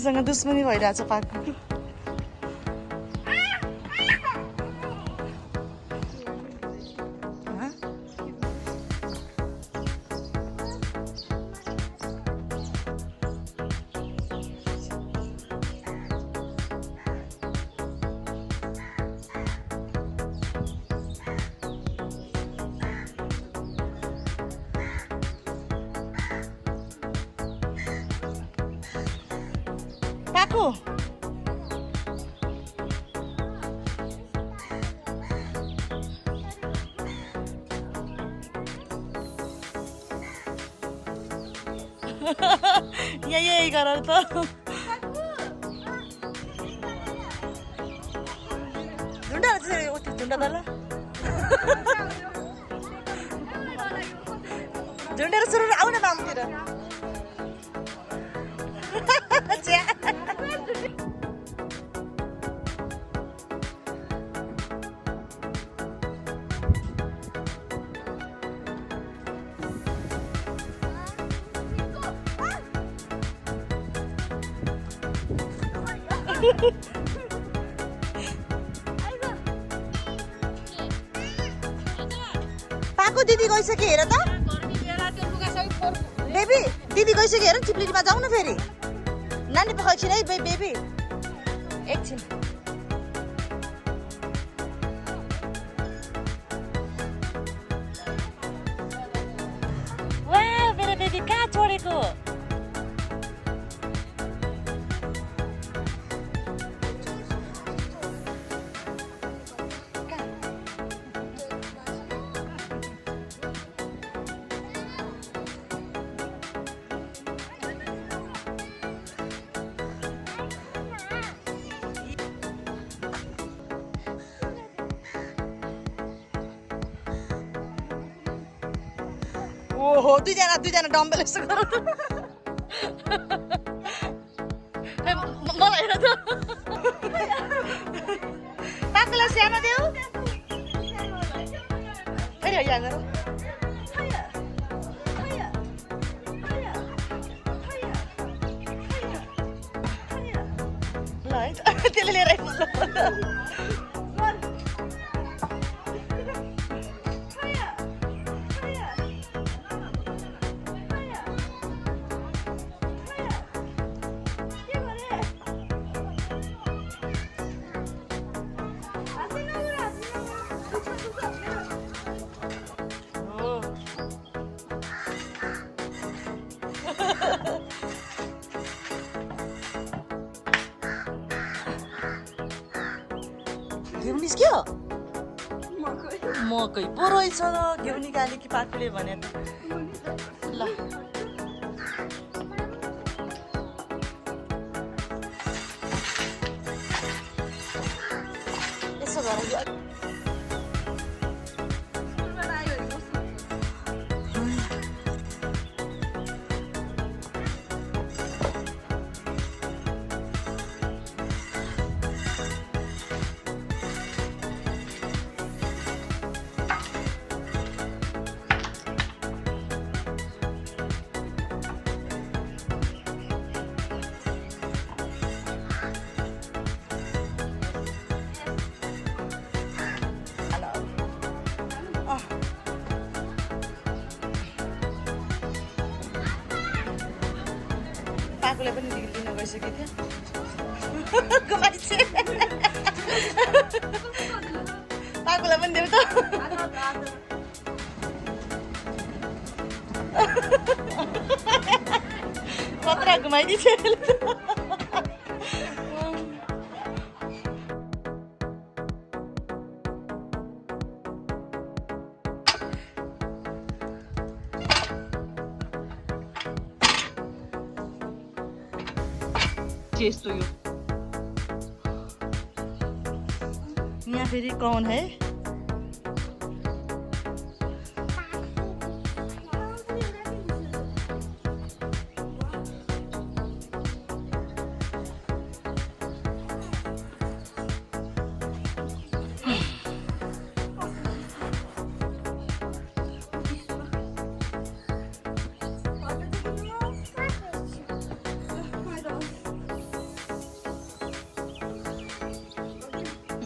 दिदीसँग दुश्मनी भइरहेछ पाको पाको यही गर त झुन्डा झुन्डा तल झुन्डेर सुरु आउन मामतिर पाको दिदी गइसक्यो हेर त बेबी दिदी गइसक्यो हेर चिप्लिटीमा जाऊ न फेरि नानी पख एकछिन है बेबी एकछिन वाह मेरो बेबी कहाँ छोडेको ओहो दुईजना डम्बल यसो गर मलाई हेर त पाकोलाई सानो देऊ फेरि यहाँ गर ल है त्यसले लिएर घिउ निस्क्यो मकै पो रहेछ घिउ निकाल्यो कि पाकोले भने ल यसो गर पाकोलाई पनि लिन गइसकेको थियो पाकोलाई पनि देऊ त कत्रा घुमाइदिन्छ यस्तो यो यहाँ फेरि कौन है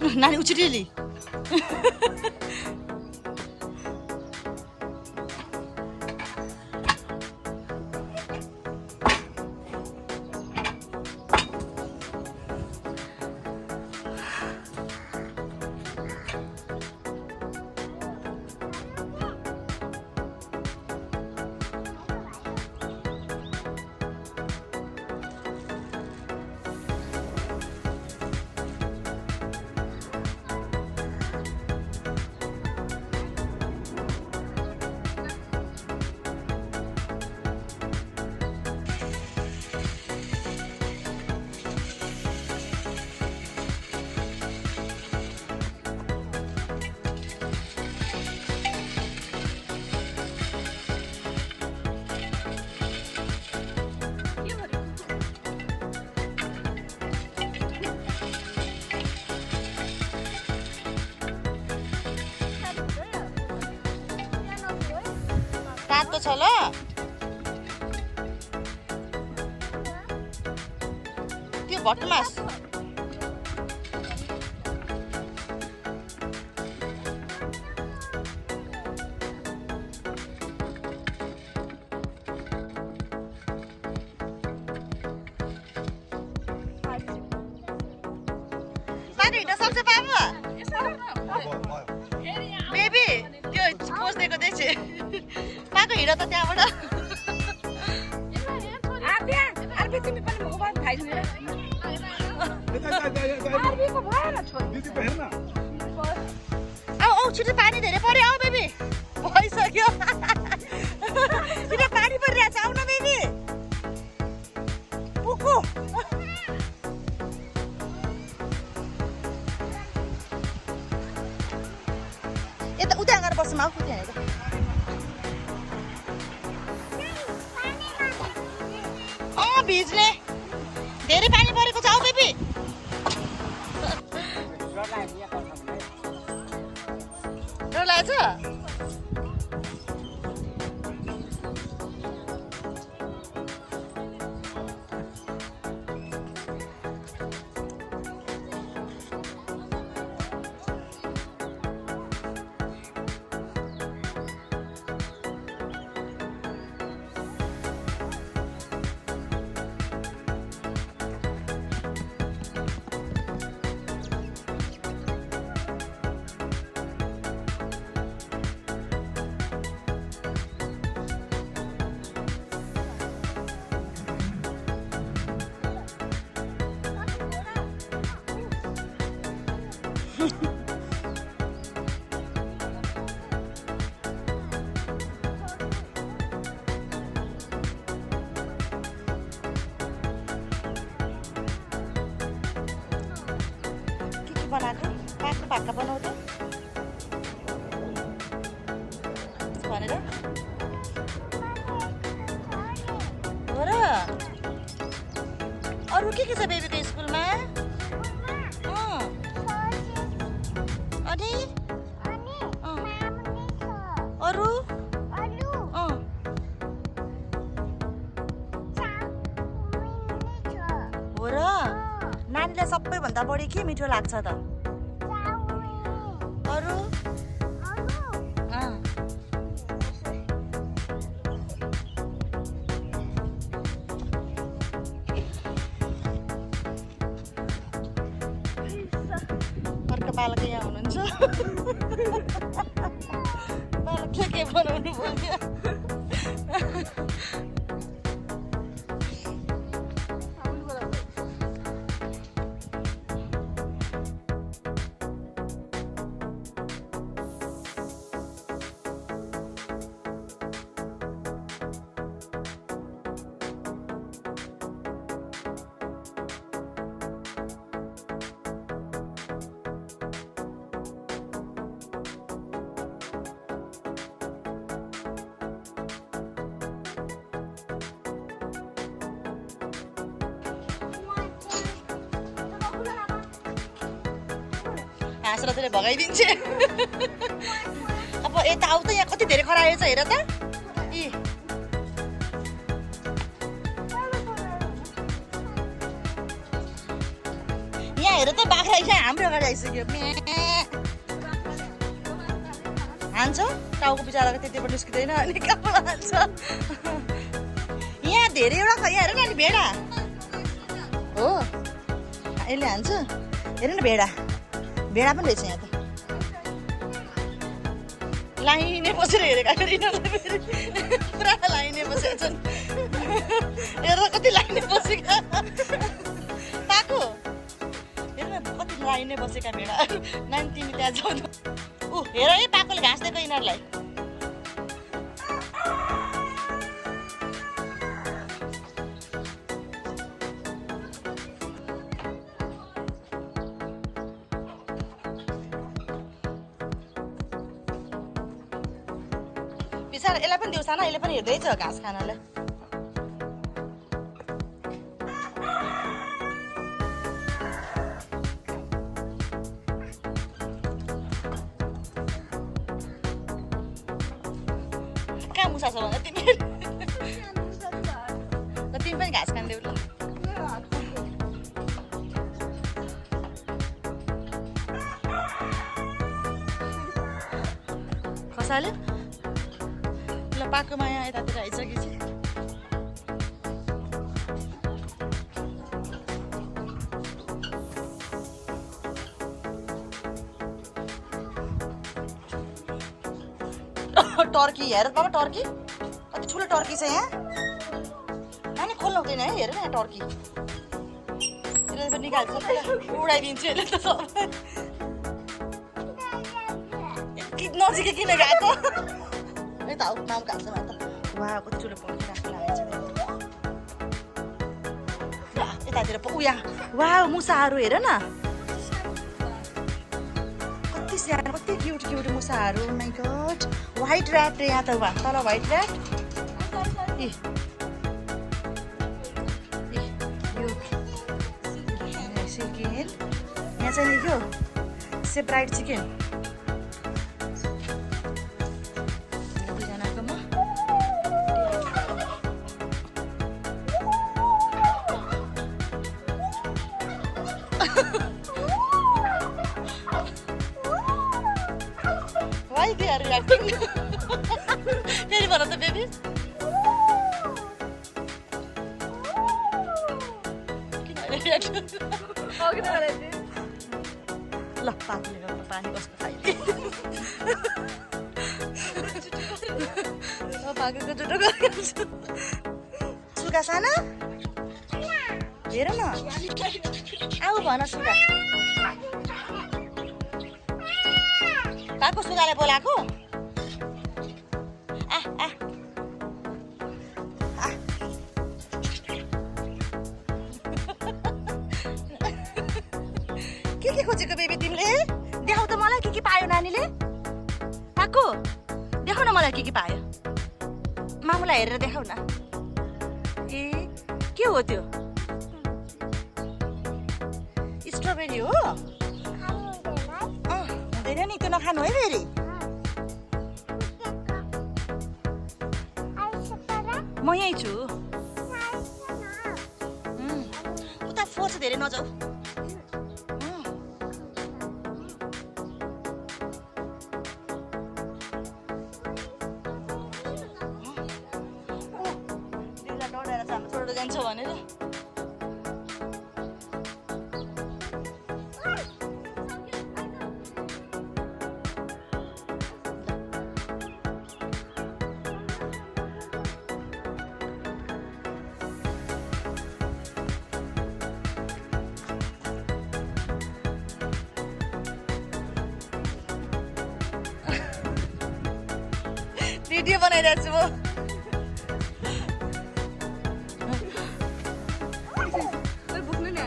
नानी उछिटिली रातको छ ल त्यो भटमास पानी हिँड्न सक्छ बाबु बेबी त्यो पोज दिएको देख्छु पाएको हिँड त त्यहाँबाट औ छिटो पानी धेरै पर्यो आऊ बेबी भइसक्यो छिटो पानी परिरहेछ आऊ न बेबी पुग्नु यता उता गएर बस्छौँ आऊ त्यहाँ भिज्ने धेरै पानी परेको छ आऊ बेबी डर लाग्छ बनाएको पाक्का पाक्का बनाउँदै भनेर हो र अरू के छ बेबीको स्कुलमा अनि अरू हो र नानीलाई सबैभन्दा बढी के मिठो लाग्छ त अरू अर्को बालक यहाँ हुनुहुन्छ बालकले के बनाउनु पर्यो हाँसेर त्यसले भगाइदिन्छ अब यता आउ त यहाँ कति धेरै खराएछ हेर त यी यहाँ हेर त बाख्रा चाहिँ हाम्रो अगाडि आइसक्यो हान्छ टाउको बिचराको त्यतिबाट निस्किँदैन अनि कहाँ हान्छ यहाँ धेरैवटा छ यहाँ हेर न अनि भेडा हो यसले हान्छ हेर न भेडा भेडा पनि रहेछ यहाँ त लाइनै बसेर हेरेका फेरि पुरा लाइनै बसेका छन् हेर कति लाइनै बसेका पाएको हेर न कति लाइनै बसेका भेडाहरू नानी तिमी त्यहाँ जाऊ ऊ हेर है पाएकोले घाँस दिएको यिनीहरूलाई बिचारा यसलाई पनि देऊ साना यसले पनि हेर्दैछ घाँस खानलाई कहाँ मुसा छ भन्दा तिमी तिमी पनि घाँस खान देऊ ल खसाल्यो ल पाएको माया यतातिर आइसकेपछि टर्की हेर बाबा टर्की कति ठुलो टर्की छ यहाँ नानी खोल्नु हुँदैन है हेर न यहाँ टर्की यसले पनि निकाल्छ उडाइदिन्छु यसले त सबै नजिकै किन गएको यता आऊ नाम काट्छ त वा कति ठुलो पर्खी राख्नु लागेको छ यतातिर उया वा मुसाहरू हेर न कति सानो कति क्युट क्युट मुसाहरू माइ गॉड व्हाइट ऱ्याट रे यहाँ त वा तल व्हाइट ऱ्याट चिकन यहाँ चाहिँ यो सेपराइट chicken Why they are reacting? Very one of the babies. Look, Papa, Papa, was fighting. Suga sana? Here no. Aku mana suga? Aku sugaले बोलाको के खोजेको बेबी तिमीले देखाउ त मलाई के पायो नानीले पाको देखाउ न मलाई के पायो मामुलाई हेरेर देखाउ न ए के हो त्यो स्ट्रबेरी हो हुँदैन नि त्यो नखानु है फेरि म यहीँ छु उता फोर्स धेरै नजाऊ डढाएर चाहिँ हाम्रो छोडेर जान्छ भनेर भिडियो बनाइरहेको छु म बुक्नु नि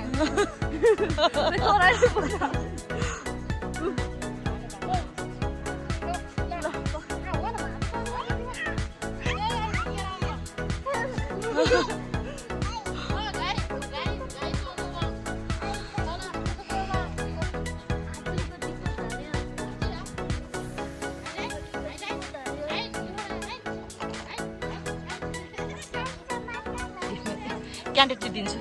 क्यान्डिडेट दिन्छु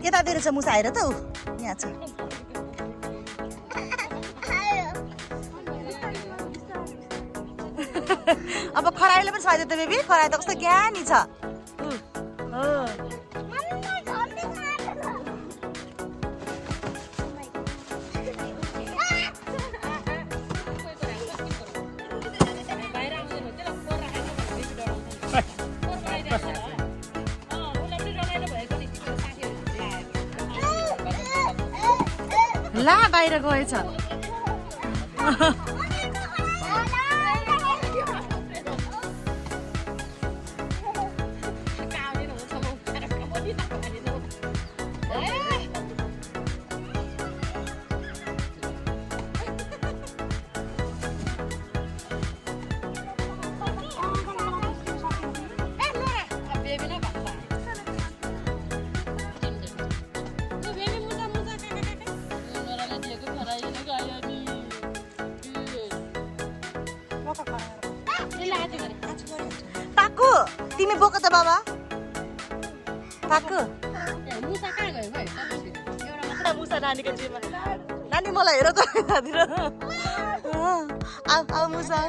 यतातिर छ मुसा हेर त ऊ यहाँ छ अब खरायोले पनि स्वाद त बेबी खरायो त कस्तो ज्ञानी छ ला बाहिर गएछ पाकु तिमी बोक त बाबा पाकु मुसा कहाँ गयो भाइ एउटा मुसा नानीको जिउमा नानी मलाई हेर त यतातिर आऊ मुसा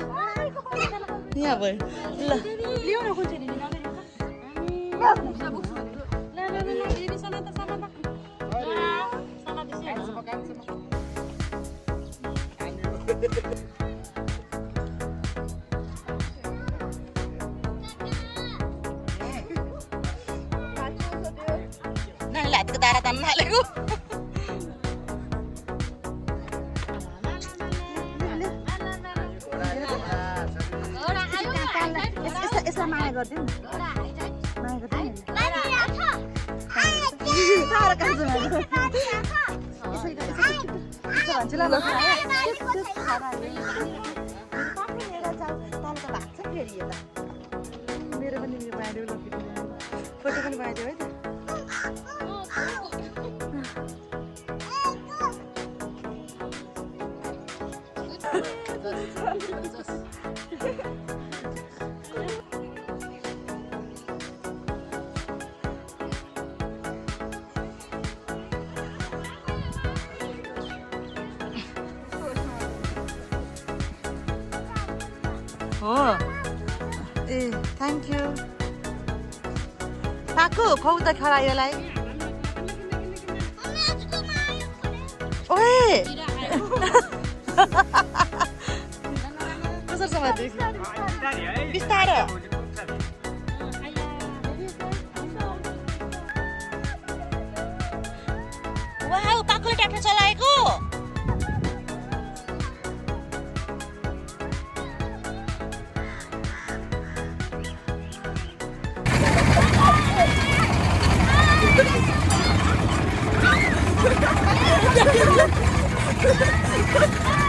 यहाँ भयो ल लिऊ न कुन चाहिँ नानीले हातको दारा तान्न थालेको यसलाई माया गरिदिउँ माया गरिदिउँ भन्छु ल मेरो पनि बाँड्यो फोटो पनि बाँड्यो है त हो ए थ्याङ्क यू पाकु खुवाउ त खरायोलाई ओए कसरी समात्यो बिस्तारो वाउ पाकुले ट्र्याक्टर चलाएको Ha ha ha!